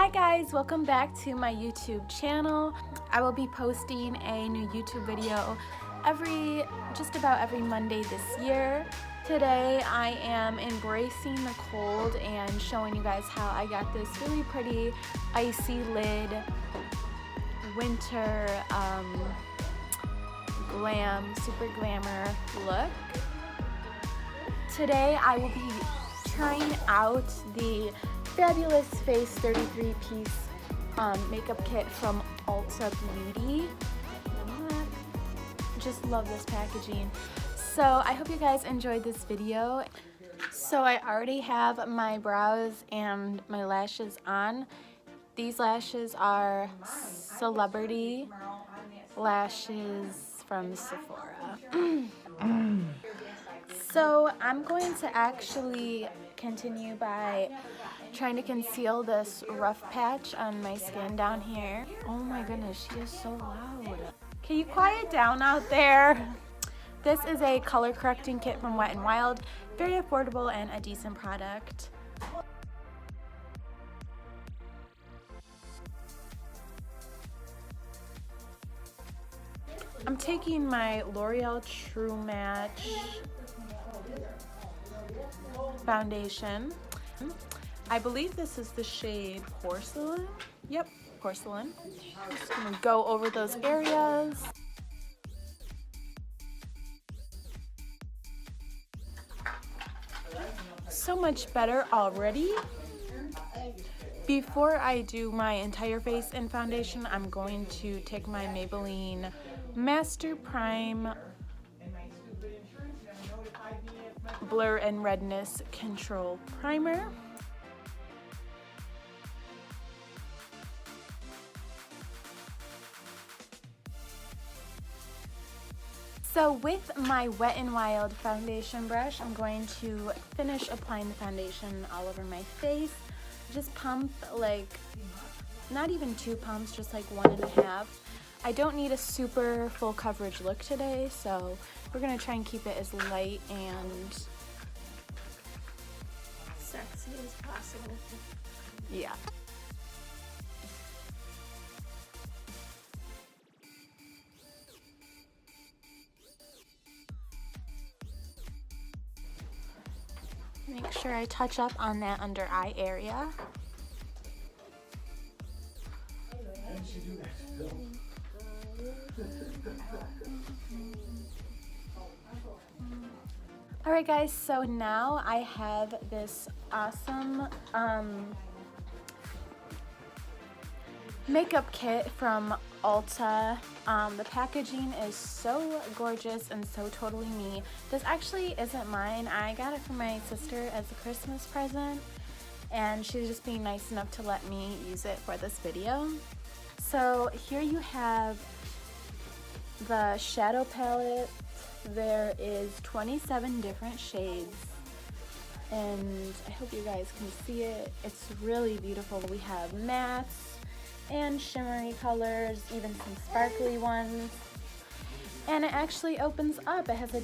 Hi guys, welcome back to my YouTube channel. I will be posting a new YouTube video just about every Monday this year. Today I am embracing the cold and showing you guys how I got this really pretty icy lid winter super glamour look. Today I will be trying out the Fabulous Face 33-piece makeup kit from Ulta Beauty. Just love this packaging. So I hope you guys enjoyed this video. So I already have my brows and my lashes on. These lashes are Celebrity lashes from Sephora. So I'm going to actually continue by trying to conceal this rough patch on my skin down here. Oh my goodness, she is so loud. Can you quiet down out there? This is a color correcting kit from Wet n Wild. Very affordable and a decent product. I'm taking my L'Oreal True Match foundation. I believe this is the shade Porcelain. Yep, Porcelain. Just gonna go over those areas. So much better already. Before I do my entire face in foundation, I'm going to take my Maybelline Master Prime Blur and Redness Control Primer. So with my Wet n Wild foundation brush, I'm going to finish applying the foundation all over my face. Just pump, like, not even 2 pumps, just like 1.5. I don't need a super full coverage look today, so we're gonna try and keep it as light and sexy as possible. Yeah. Make sure I touch up on that under eye area. Alright guys, so now I have this awesome makeup kit from Ulta. The packaging is so gorgeous and so totally me. This actually isn't mine. I got it from my sister as a Christmas present, and she's just being nice enough to let me use it for this video. So here you have the shadow palette. There is 27 different shades, and I hope you guys can see it. It's really beautiful. We have mattes and shimmery colors, even some sparkly ones. And it actually opens up. It has a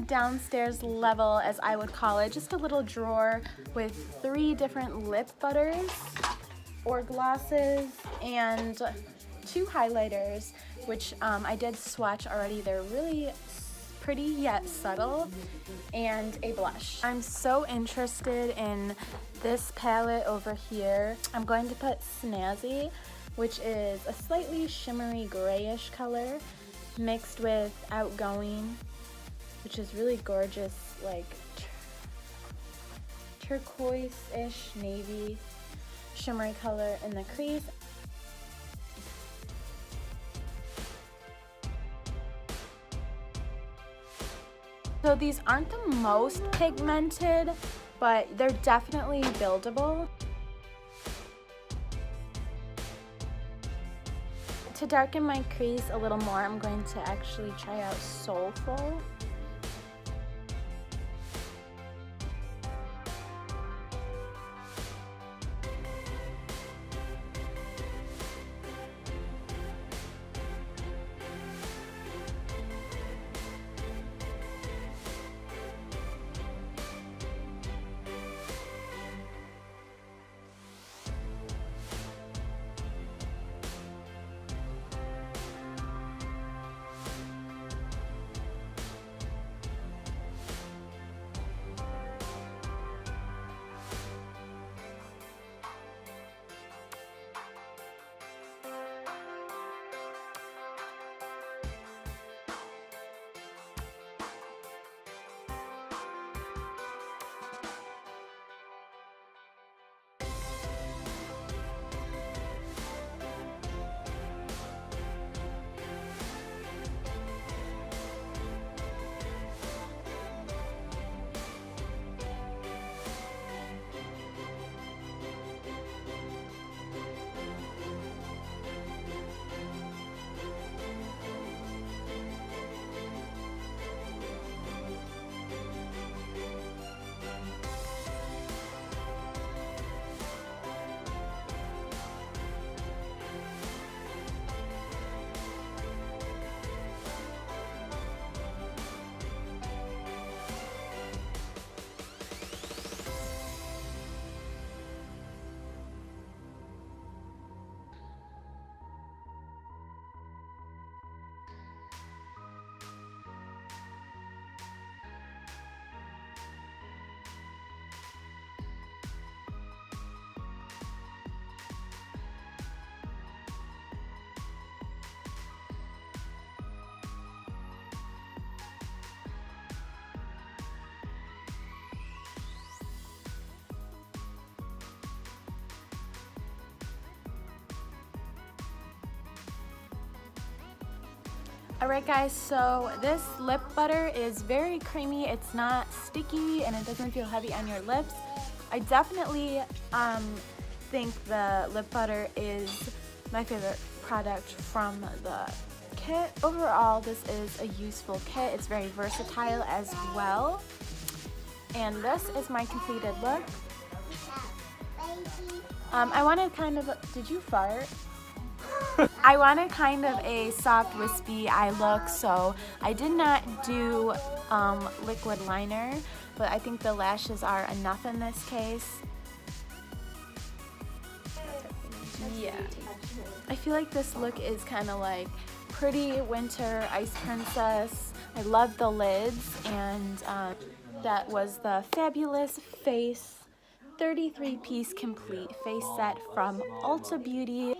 downstairs level, as I would call it, just a little drawer with 3 different lip butters or glosses and 2 highlighters, which I did swatch already. They're really pretty yet subtle, and a blush. I'm so interested in this palette over here. I'm going to put Snazzy, which is a slightly shimmery grayish color mixed with Outgoing, which is really gorgeous, like turquoise-ish navy shimmery color in the crease. So these aren't the most pigmented, but they're definitely buildable. To darken my crease a little more, I'm going to actually try out Soulful. Alright guys, so this lip butter is very creamy. It's not sticky and it doesn't feel heavy on your lips. I definitely think the lip butter is my favorite product from the kit. Overall, this is a useful kit. It's very versatile as well. And this is my completed look. I wanted kind of, did you fart? I wanted kind of a soft wispy eye look, so I did not do liquid liner, but I think the lashes are enough in this case. Yeah, I feel like this look is kind of like pretty winter ice princess. I love the lids, and that was the Fabulous Face 33-piece complete face set from Ulta Beauty.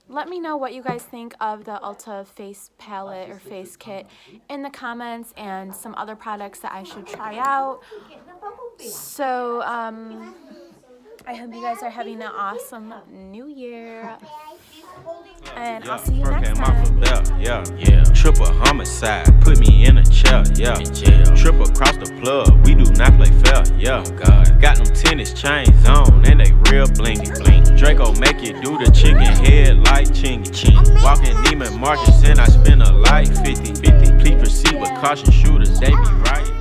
Let me know what you guys think of the Ulta face palette or face kit in the comments, and some other products that I should try out. So I hope you guys are having an awesome new year, and I'll see you next time. Yeah. Triple homicide, put me in a chair, yeah. Trip across the plug, we do not play fair, yeah. Got them tennis chains on, and they real blingy. Draco make you do the chicken head like chingy. Walking Neiman Marcus, and I spend a life 50. Please proceed with caution, shooters, they be right.